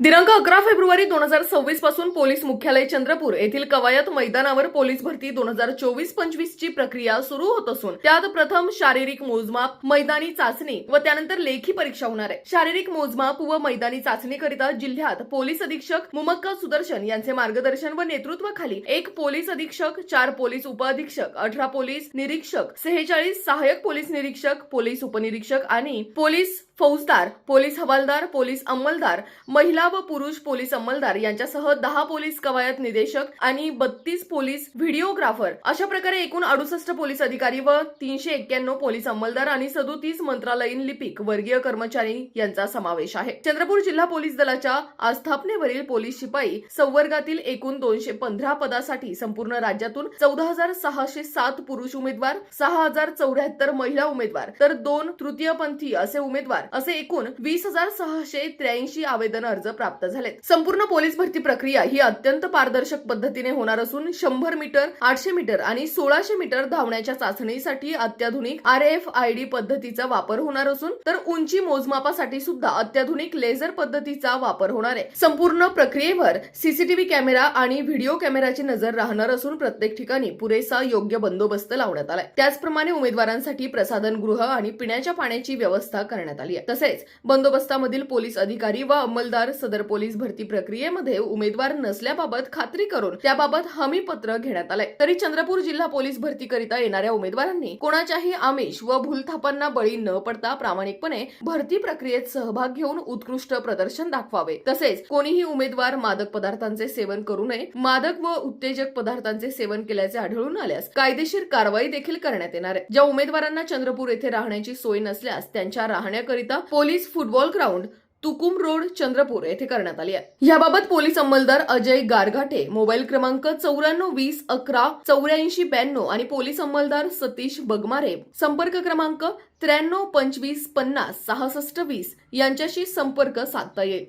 दिनांक 11 फेब्रुवारी 2026 पासून पोलीस मुख्यालय चंद्रपूर येथील कवायत मैदानावर पोलीस भरती 2024-25 ची प्रक्रिया सुरू होत असून त्यात प्रथम शारीरिक मोजमाप, मैदानी चाचणी व त्यानंतर लेखी परीक्षा होणार आहे। शारीरिक मोजमाप व मैदानी चाचणीकरिता जिल्ह्यात पोलीस अधीक्षक मुमक्का सुदर्शन यांचे मार्गदर्शन व नेतृत्वाखाली 1 पोलीस अधीक्षक, 4 पोलीस उपअधीक्षक, 18 पोलीस निरीक्षक, 46 सहाय्यक पोलीस निरीक्षक, पोलीस उपनिरीक्षक आणि पोलीस फौजदार, पोलीस हवालदार, पोलीस अंमलदार, महिला व पुरुष पोलीस अंमलदार यांच्यासह 10 पोलीस कवायत निदेशक आणि 32 पोलीस व्हिडिओग्राफर अशा प्रकारे एकूण 68 पोलीस अधिकारी व 391 पोलीस अंमलदार आणि 37 मंत्रालयीन लिपिक वर्गीय कर्मचारी यांचा समावेश आहे। चंद्रपूर जिल्हा पोलीस दलाच्या आस्थापनेवरील पोलीस शिपाई संवर्गातील एकूण 215 पदासाठी संपूर्ण राज्यातून 14,607 पुरुष उमेदवार, 6,074 महिला उमेदवार तर 2 तृतीयपंथी असे उमेदवार असे एकूण 20,683 आवेदन अर्ज प्राप्त झाले। संपूर्ण पोलीस भरती प्रक्रिया ही अत्यंत पारदर्शक पद्धतीने होणार असून 100 मीटर, 800 मीटर आणि 1600 मीटर धावण्याच्या चाचणीसाठी अत्याधुनिक RFID पद्धतीचा वापर होणार असून तर उंची मोजमापासाठी सुद्धा अत्याधुनिक लेझर पद्धतीचा वापर होणार आहे। संपूर्ण प्रक्रियेवर CCTV कॅमेरा आणि व्हिडिओ कॅमेराची नजर राहणार असून प्रत्येक ठिकाणी पुरेसा योग्य बंदोबस्त लावण्यात आलाय। त्याचप्रमाणे उमेदवारांसाठी प्रसाधन गृह आणि पिण्याच्या पाण्याची व्यवस्था करण्यात आली आहे। तसेच बंदोबस्तामधील पोलीस अधिकारी व अंमलदार सदर पोलीस भरती प्रक्रियेमध्ये उमेदवार नसल्याबाबत खात्री करून त्याबाबत हमी पत्र घेण्यात आले। तरी चंद्रपूर जिल्हा पोलीस भरती करिता येणाऱ्या उमेदवारांनी कोणाच्याही आमिष व भूलथापांना बळी न पडता प्रामाणिकपणे भरती प्रक्रियेत सहभाग घेऊन उत्कृष्ट प्रदर्शन दाखवावे। तसेच कोणीही उमेदवार मादक पदार्थांचे सेवन करू नये। मादक व उत्तेजक पदार्थांचे सेवन केल्याचे आढळून आल्यास कायदेशीर कारवाई देखील करण्यात येणार आहे। ज्या उमेदवारांना चंद्रपूर येथे राहण्याची सोय नसल्यास त्यांच्या राहण्याकरिता police football ground Tukum road Chandrapur येथे करण्यात आली आहे। याबाबत पोलीस अंमलदार अजय गारघाटे मोबाईल क्रमांक 9420118492 आणि पोलीस अंमलदार सतीश बगमारे संपर्क क्रमांक 9325506620 यांच्याशी संपर्क साधता येईल।